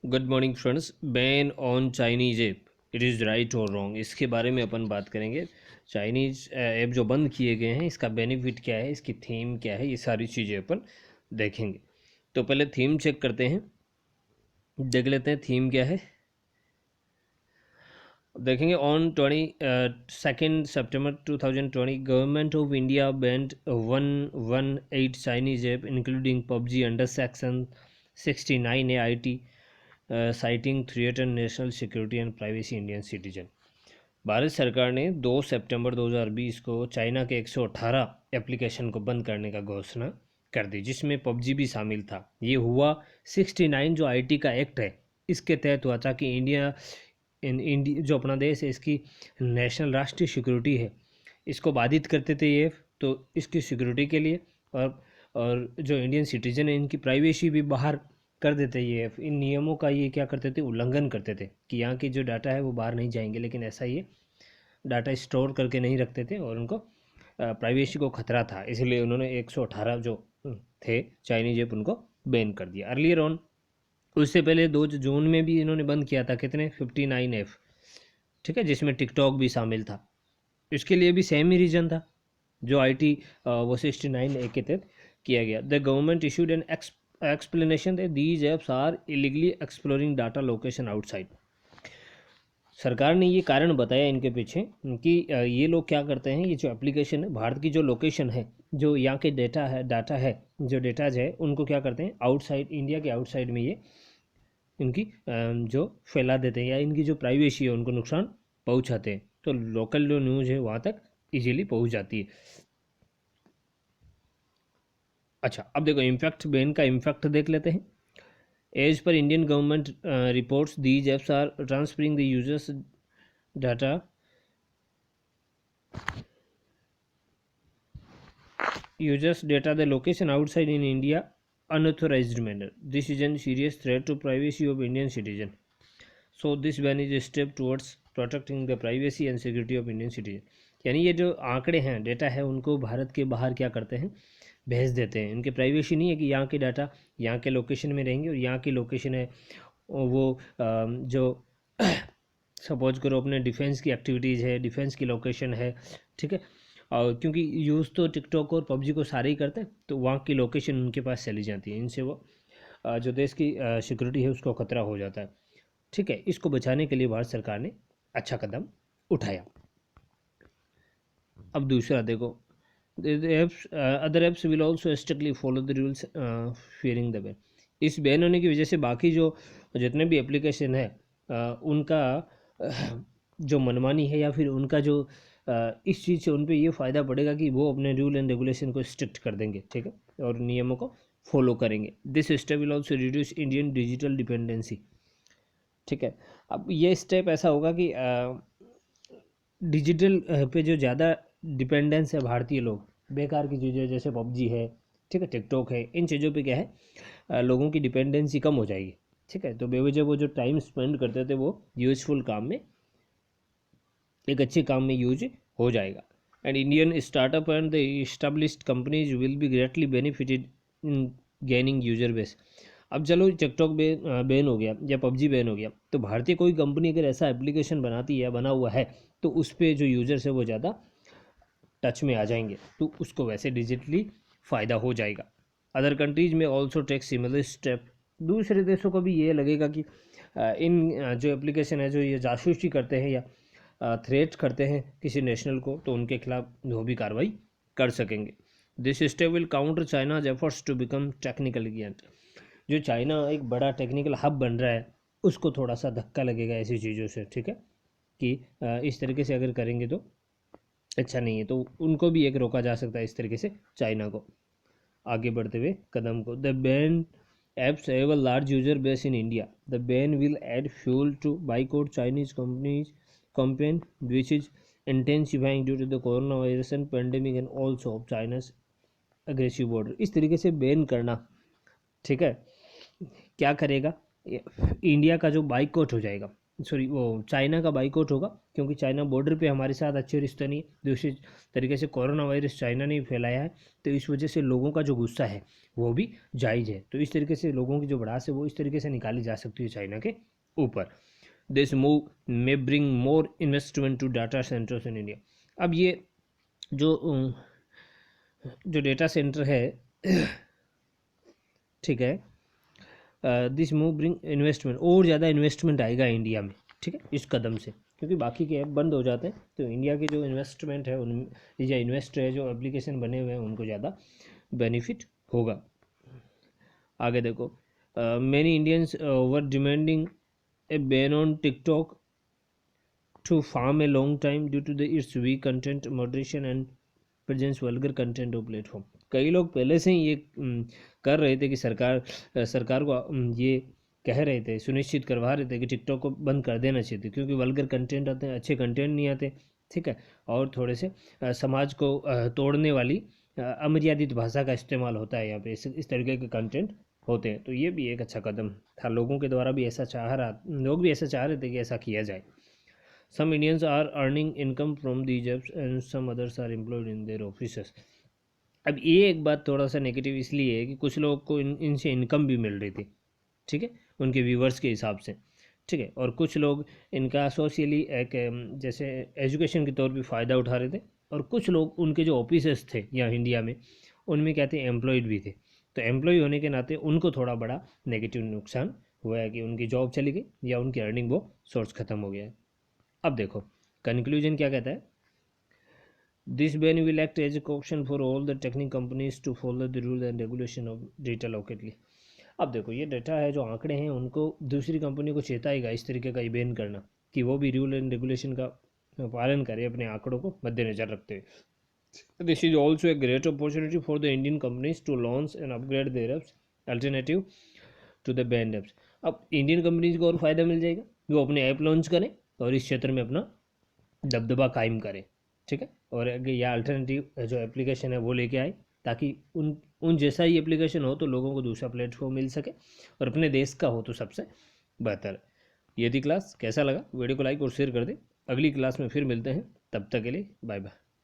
Good morning friends. Ban on Chinese app, it is right और wrong, इसके बारे में अपन बात करेंगे। चाइनीज़ ऐप जो बंद किए गए हैं, इसका बेनिफिट क्या है, इसकी थीम क्या है, ये सारी चीज़ें अपन देखेंगे। तो पहले थीम चेक करते हैं, देख लेते हैं थीम क्या है। देखेंगे ऑन 22 September 2020 government of India banned 118 Chinese app including PUBG under section 69 AIT citing threaten national security and privacy Indian citizen. भारत सरकार ने 2 सितंबर 2020 को चाइना के 118 एप्लीकेशन को बंद करने का घोषणा कर दी, जिसमें पबजी भी शामिल था। ये हुआ 69 जो आईटी का एक्ट है, इसके तहत हुआ था कि इंडिया जो अपना देश है, इसकी नेशनल राष्ट्रीय सिक्योरिटी है, इसको बाधित करते थे ये। तो इसकी सिक्योरिटी के लिए और जो इंडियन सिटीजन है, इनकी प्राइवेसी भी बाहर कर देते ये। इन नियमों का ये क्या करते थे, उल्लंघन करते थे कि यहाँ की जो डाटा है वो बाहर नहीं जाएंगे, लेकिन ऐसा ये डाटा स्टोर करके नहीं रखते थे और उनको प्राइवेसी को खतरा था, इसलिए उन्होंने 118 जो थे चाइनीज ऐप उनको बैन कर दिया अर्लियर ऑन। उससे पहले 2 जून में भी इन्होंने बंद किया था, कितने 59 ऐप, ठीक है, जिसमें टिकटॉक भी शामिल था। इसके लिए भी सेम ही रीज़न था, जो आईटी वो 69 ए के तहत किया गया। The government issued N explanation that these apps are illegally exploring data location outside। सरकार ने ये कारण बताया इनके पीछे कि ये लोग क्या करते हैं, ये जो एप्लीकेशन है, भारत की जो लोकेशन है, जो यहाँ के डाटा है, जो डेटाज है, उनको क्या करते हैं आउटसाइड, इंडिया के आउटसाइड में ये इनकी जो फैला देते हैं, या इनकी जो प्राइवेसी है उनको नुकसान पहुँचाते हैं। तो लोकल जो न्यूज़ है वहाँ तक इजीली पहुँच जाती है। अच्छा, अब देखो इम्पैक्ट, बैन का इम्पैक्ट देख लेते हैं। एज पर Indian government reports these apps are transferring the users data the location outside in India unauthorized manner. This is a serious threat to privacy of Indian citizen. So this ban is a step towards protecting the privacy and security of Indian citizen। यानी ये जो आंकड़े हैं, data है, उनको भारत के बाहर क्या करते हैं, भेज देते हैं। इनकी प्राइवेसी नहीं है कि यहाँ के डाटा यहाँ के लोकेशन में रहेंगे, और यहाँ की लोकेशन है वो जो सपोज करो अपने डिफेंस की एक्टिविटीज़ है, डिफेंस की लोकेशन है, ठीक है, और क्योंकि यूज़ तो टिकटॉक और पबजी को सारे ही करते हैं, तो वहाँ की लोकेशन उनके पास चली जाती है। इनसे वो जो देश की सिक्योरिटी है उसको खतरा हो जाता है, ठीक है। इसको बचाने के लिए भारत सरकार ने अच्छा कदम उठाया। अब दूसरा देखो, other apps will also strictly follow the rules fearing the ban. इस बैन होने की वजह से बाकी जो जितने भी एप्लीकेशन है उनका जो मनमानी है, या फिर उनका जो इस चीज़ से उन पे ये फ़ायदा पड़ेगा कि वो अपने रूल एंड रेगुलेशन को स्ट्रिक्ट कर देंगे, ठीक है, और नियमों को फॉलो करेंगे। This step will also reduce Indian digital dependency, ठीक है। अब ये स्टेप ऐसा होगा कि डिजिटल पे जो ज़्यादा डिपेंडेंस है भारतीय लोग, बेकार की चीज़ें जैसे पबजी है, ठीक है, टिकटॉक है, इन चीज़ों पे क्या है लोगों की डिपेंडेंसी कम हो जाएगी, ठीक है। तो बेवजह वो जो टाइम स्पेंड करते थे वो यूज़फुल काम में, एक अच्छे काम में यूज हो जाएगा। And Indian startup and the established companies will be greatly benefited in gaining user base. अब चलो टिकटॉक बैन हो गया या पबजी बैन हो गया, तो भारतीय कोई कंपनी अगर ऐसा एप्लीकेशन बनाती है, बना हुआ है, तो उस पर जो यूजर्स है वो ज़्यादा टच में आ जाएंगे, तो उसको वैसे डिजिटली फ़ायदा हो जाएगा। अदर कंट्रीज में ऑल्सो टेक सिमिलर स्टेप। दूसरे देशों को भी ये लगेगा कि इन जो एप्लीकेशन है, जो ये जासूसी करते हैं या थ्रेट करते हैं किसी नेशनल को, तो उनके खिलाफ वो भी कार्रवाई कर सकेंगे। This step will counter China's efforts to become technical giant. जो चाइना एक बड़ा टेक्निकल हब बन रहा है, उसको थोड़ा सा धक्का लगेगा ऐसी चीज़ों से, ठीक है, कि इस तरीके से अगर करेंगे तो अच्छा नहीं है, तो उनको भी एक रोका जा सकता है इस तरीके से चाइना को आगे बढ़ते हुए कदम को। The ban apps have a large user base in India. The ban will add fuel to boycott Chinese companies campaign, which is intensifying due to the coronavirus and pandemic and also of China's aggressive border। इस तरीके से ban करना, ठीक है, क्या करेगा, India का जो बाइकआउट हो जाएगा, सॉरी वो चाइना का बाइकआउट होगा, क्योंकि चाइना बॉर्डर पे हमारे साथ अच्छे रिश्ते नहीं है। दूसरी तरीके से कोरोना वायरस चाइना ने फैलाया है, तो इस वजह से लोगों का जो गुस्सा है वो भी जायज़ है। तो इस तरीके से लोगों की जो भड़ास है वो इस तरीके से निकाली जा सकती है चाइना के ऊपर। This move may bring more investment to data centres in India. अब ये जो डेटा सेंटर है ठीक है, दिस मूव ब्रिंग इन्वेस्टमेंट, और ज़्यादा इन्वेस्टमेंट आएगा इंडिया में, ठीक है, इस कदम से, क्योंकि बाकी के ऐप बंद हो जाते हैं तो इंडिया के जो इन्वेस्टमेंट है उन या इन्वेस्टर है जो एप्लीकेशन बने हुए हैं उनको ज़्यादा बेनिफिट होगा। आगे देखो, many Indians were demanding A ban on TikTok to farm a long time due to its weak content moderation and presents vulgar content of platform। कई लोग पहले से ही ये कर रहे थे कि सरकार को ये कह रहे थे, सुनिश्चित करवा रहे थे कि टिकटॉक को बंद कर देना चाहिए, क्योंकि वल्गर कंटेंट आते हैं, अच्छे कंटेंट नहीं आते, ठीक है, और थोड़े से समाज को तोड़ने वाली अमर्यादित भाषा का इस्तेमाल होता है यहाँ पे, इस तरीके के कंटेंट होते हैं। तो ये भी एक अच्छा कदम था, लोगों के द्वारा भी ऐसा लोग भी ऐसा चाह रहे थे कि ऐसा किया जाए। Some Indians are earning income from these jobs and some others are employed in their offices। अब ये एक बात थोड़ा सा नेगेटिव इसलिए है कि कुछ लोगों को इनसे इनकम भी मिल रही थी, ठीक है, उनके व्यूवर्स के हिसाब से, ठीक है, और कुछ लोग इनका सोशली एक जैसे एजुकेशन के तौर पे फ़ायदा उठा रहे थे, और कुछ लोग उनके जो ऑफिसेस थे यहाँ इंडिया में उनमें क्या थे, एम्प्लॉयड भी थे। तो एम्प्लॉय होने के नाते उनको थोड़ा बड़ा नेगेटिव नुकसान हुआ है कि उनकी जॉब चली गई या उनकी अर्निंग वो सोर्स ख़त्म हो गया है। अब देखो कंक्लूजन क्या कहता है, this ban will act as a caution for all the technic companies to follow the rule and regulation of data locally. अब देखो ये डेटा है, जो आंकड़े हैं उनको दूसरी कंपनी को चेताएगा इस तरीके का बैन करना, कि वो भी रूल एंड रेगुलेशन का पालन करे अपने आंकड़ों को मद्देनजर रखते हुए। This is also a great opportunity for the Indian companies to launch and upgrade their apps alternative to the banned apps. अब इंडियन कंपनीज को और फ़ायदा मिल जाएगा, वो अपने ऐप लॉन्च करें और इस क्षेत्र में अपना दबदबा कायम करें, ठीक है, और या अल्टरनेटिव जो एप्लीकेशन है वो लेके आए, ताकि उन जैसा ही एप्लीकेशन हो तो लोगों को दूसरा प्लेटफॉर्म मिल सके, और अपने देश का हो तो सबसे बेहतर। ये थी क्लास, कैसा लगा वीडियो को लाइक और शेयर कर दे। अगली क्लास में फिर मिलते हैं, तब तक के लिए बाय बाय।